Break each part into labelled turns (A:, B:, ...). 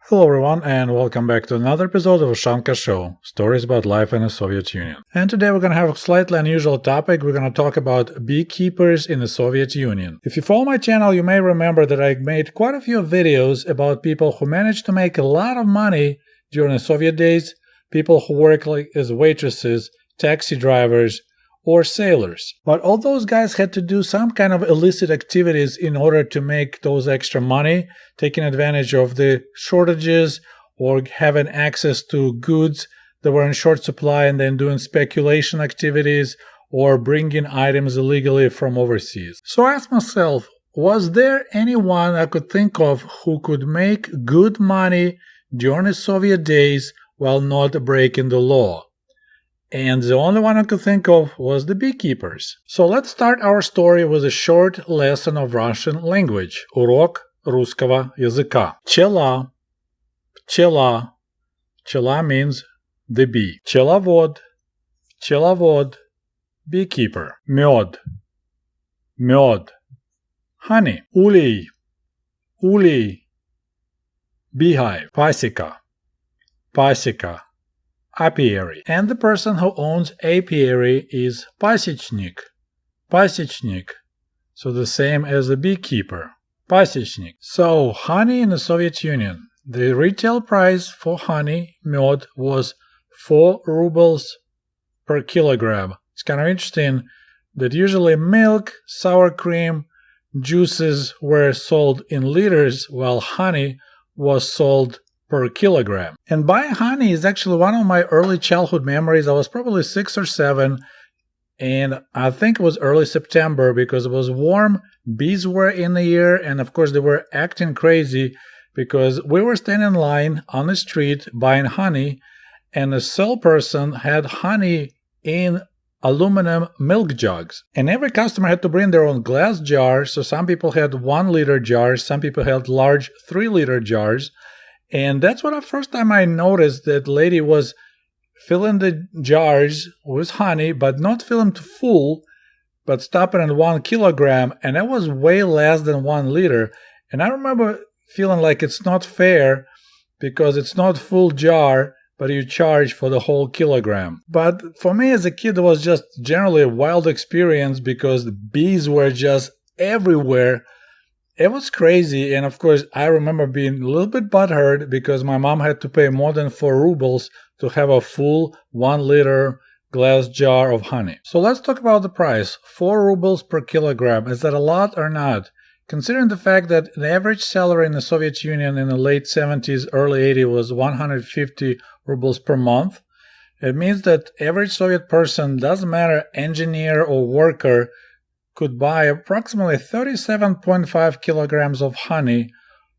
A: Hello everyone and welcome back to another episode of Ushanka Show, stories about life in the Soviet Union. And today we're going to have a slightly unusual topic. We're going to talk about beekeepers in the Soviet Union. If you follow my channel, you may remember that I made quite a few videos about people who managed to make a lot of money during the Soviet days, people who work as waitresses, taxi drivers, or sailors. But all those guys had to do some kind of illicit activities in order to make those extra money, taking advantage of the shortages or having access to goods that were in short supply and then doing speculation activities or bringing items illegally from overseas. So I asked myself, was there anyone I could think of who could make good money during the Soviet days while not breaking the law? And the only one I could think of was the beekeepers. So let's start our story with a short lesson of Russian language. Урок русского языка. Пчела. Пчела. Пчела means the bee. Пчеловод. Пчеловод. Beekeeper. Мед. Мед. Honey. Улей. Улей. Beehive. Пасека. Пасека. Apiary. And the person who owns apiary is pasechnik. Pasechnik. So the same as a beekeeper. Pasechnik. So honey in the Soviet Union. The retail price for honey, med, was 4 rubles per kilogram. It's kind of interesting that usually milk, sour cream, juices were sold in liters while honey was sold per kilogram. And buying honey is actually one of my early childhood memories. I was probably 6 or 7, and I think it was early September because it was warm, bees were in the air, and of course they were acting crazy because we were standing in line on the street buying honey, and the salesperson had honey in aluminum milk jugs. And every customer had to bring their own glass jars, so some people had 1-liter jars, some people had large 3-liter jars. And that's what the first time I noticed that lady was filling the jars with honey, but not filling to full, but stopping at 1 kilogram, and that was way less than 1 liter. And I remember feeling like it's not fair because it's not full jar, but you charge for the whole kilogram. But for me as a kid, it was just generally a wild experience because the bees were just everywhere. It was crazy, and of course I remember being a little bit butthurt because my mom had to pay more than 4 rubles to have a full 1-liter glass jar of honey. So let's talk about the price. 4 rubles per kilogram. Is that a lot or not? Considering the fact that the average salary in the Soviet Union in the late 70s, early 80s was 150 rubles per month, it means that average Soviet person, doesn't matter engineer or worker, could buy approximately 37.5 kilograms of honey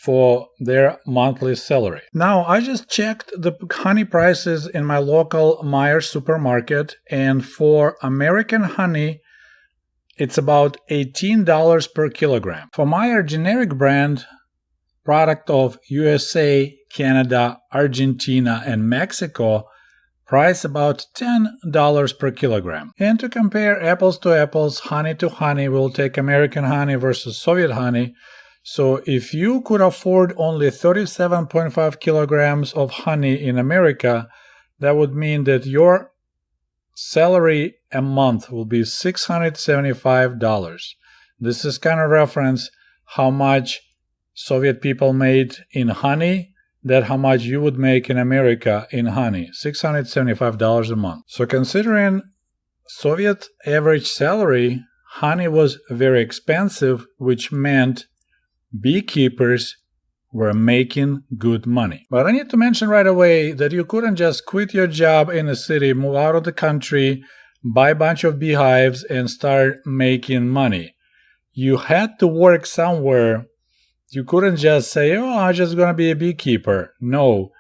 A: for their monthly salary. Now, I just checked the honey prices in my local Meijer supermarket, and for American honey, it's about $18 per kilogram. For Meijer generic brand, product of USA, Canada, Argentina, and Mexico, price about $10 per kilogram. And to compare apples to apples, honey to honey, we'll take American honey versus Soviet honey. So if you could afford only 37.5 kilograms of honey in America, that would mean that your salary a month will be $675. This is kind of reference how much Soviet people made in honey, that how much you would make in America in honey, $675 a month. So considering Soviet average salary, honey was very expensive, which meant beekeepers were making good money. But I need to mention right away that you couldn't just quit your job in the city, move out of the country, buy a bunch of beehives, and start making money. You had to work somewhere. You couldn't just say, oh, I'm just going to be a beekeeper. No.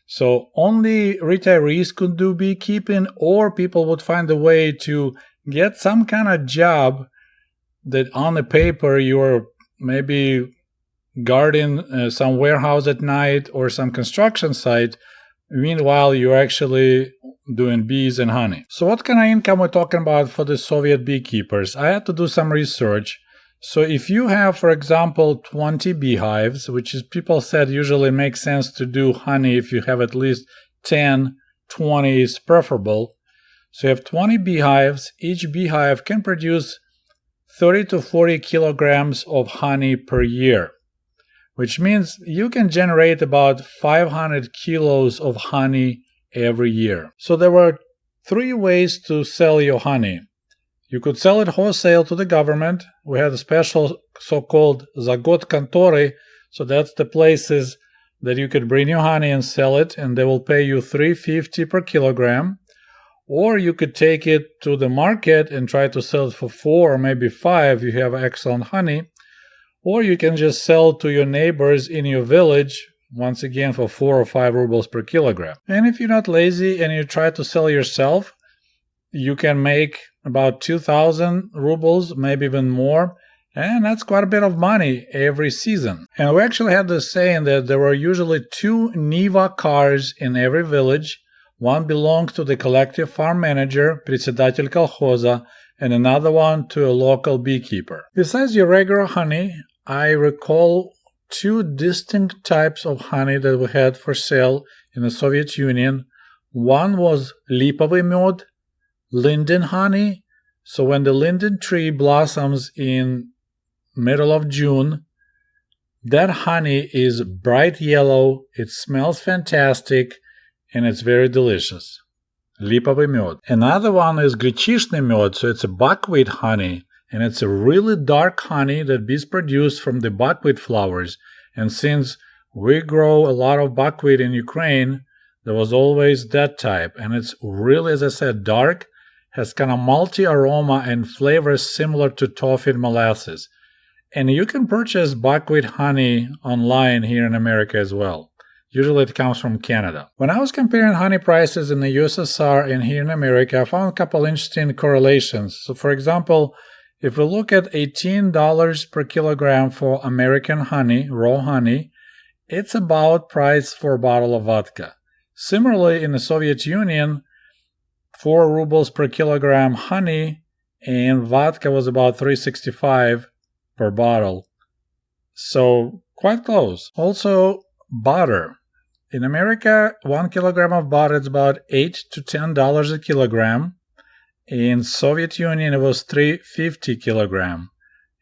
A: So only retirees could do beekeeping, or people would find a way to get some kind of job that on the paper you're maybe guarding some warehouse at night or some construction site. Meanwhile, you're actually doing bees and honey. So what kind of income we're talking about for the Soviet beekeepers? I had to do some research. So if you have, for example, 20 beehives, which is people said usually makes sense to do honey if you have at least 10, 20 is preferable. So you have 20 beehives. Each beehive can produce 30 to 40 kilograms of honey per year, which means you can generate about 500 kilos of honey every year. So there were 3 ways to sell your honey. You could sell it wholesale to the government. We had a special so-called zagot kantory, so that's the places that you could bring your honey and sell it, and they will pay you $3.50 per kilogram. Or you could take it to the market and try to sell it for 4 or maybe 5 if you have excellent honey. Or you can just sell to your neighbors in your village, once again for 4 or 5 rubles per kilogram. And if you're not lazy and you try to sell yourself, you can make about 2,000 rubles, maybe even more, and that's quite a bit of money every season. And we actually had this saying that there were usually 2 Niva cars in every village. One belonged to the collective farm manager, председатель колхоза, and another one to a local beekeeper. Besides your regular honey, I recall 2 distinct types of honey that we had for sale in the Soviet Union. One was lipovый мед, linden honey. So when the linden tree blossoms in middle of June, that honey is bright yellow, it smells fantastic, and it's very delicious. Lipovый мед. Another one is гречишный мед, so it's a buckwheat honey, and it's a really dark honey that bees produce from the buckwheat flowers. And since we grow a lot of buckwheat in Ukraine, there was always that type, and it's really, as I said, dark, has kind of malty aroma and flavors similar to toffee and molasses. And you can purchase buckwheat honey online here in America as well. Usually it comes from Canada. When I was comparing honey prices in the USSR and here in America, I found a couple interesting correlations. So for example, if we look at $18 per kilogram for American honey, raw honey, it's about price for a bottle of vodka. Similarly, in the Soviet Union, 4 rubles per kilogram honey and vodka was about $3.65 per bottle. So quite close. Also, butter. In America, 1 kilogram of butter is about $8 to $10 a kilogram. In Soviet Union, it was $3.50 kilogram.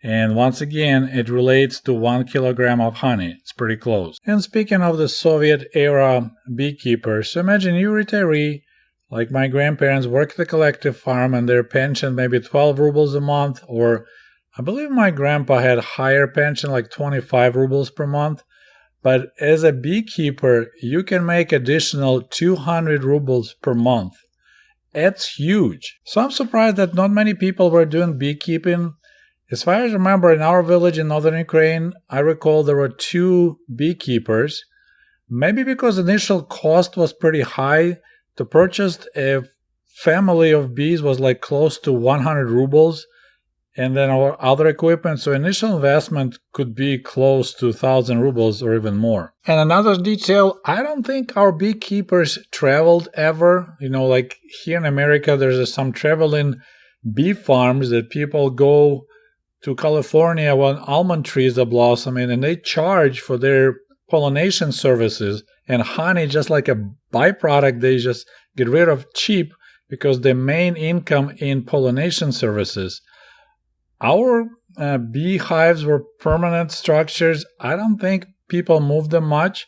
A: And once again, it relates to 1 kilogram of honey. It's pretty close. And speaking of the Soviet era beekeepers, so imagine you retiree, like my grandparents, work at the collective farm and their pension maybe 12 rubles a month, or I believe my grandpa had higher pension, like 25 rubles per month. But as a beekeeper, you can make additional 200 rubles per month. It's huge. So I'm surprised that not many people were doing beekeeping. As far as I remember, in our village in northern Ukraine, I recall there were 2 beekeepers. Maybe because initial cost was pretty high. To purchase a family of bees was like close to 100 rubles, and then our other equipment, so initial investment could be close to 1,000 rubles or even more. And another detail, I don't think our beekeepers traveled ever. Like here in America, there's some traveling bee farms that people go to California when almond trees are blossoming, and they charge for their pollination services, and honey, just like a byproduct, they just get rid of cheap because their main income in pollination services. Our beehives were permanent structures. I don't think people moved them much,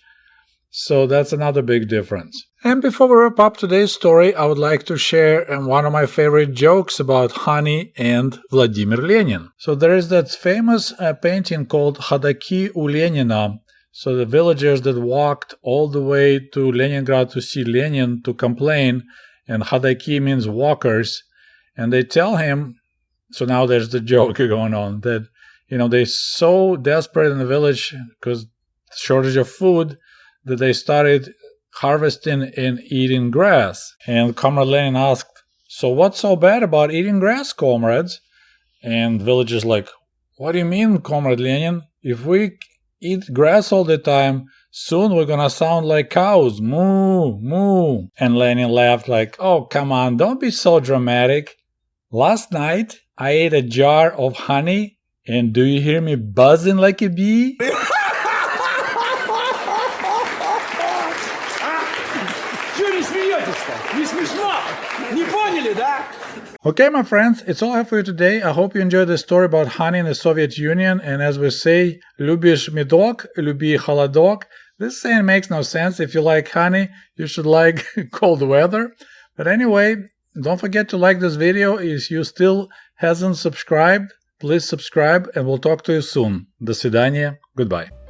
A: so that's another big difference. And before we wrap up today's story, I would like to share one of my favorite jokes about honey and Vladimir Lenin. So there is that famous painting called Ходоки у Ленина. So the villagers that walked all the way to Leningrad to see Lenin to complain, and Ходоки means walkers, and they tell him, so now there's the joke going on, that, they're so desperate in the village because shortage of food that they started harvesting and eating grass. And Comrade Lenin asked, so what's so bad about eating grass, comrades? And villagers like, what do you mean, Comrade Lenin? If we eat grass all the time, soon we're gonna sound like cows. Moo, moo. And Lenin laughed like, oh, come on, don't be so dramatic. Last night, I ate a jar of honey And do you hear me buzzing like a bee?
B: Чего не смеетесь-то? Не смешно? Не поняли, да?
A: Okay, my friends, it's all I have for you today. I hope you enjoyed this story about honey in the Soviet Union. And as we say, любишь медок, люби холодок. This saying makes no sense. If you like honey, you should like cold weather. But anyway, don't forget to like this video. If you still hasn't subscribed, please subscribe and we'll talk to you soon. До свидания. Goodbye.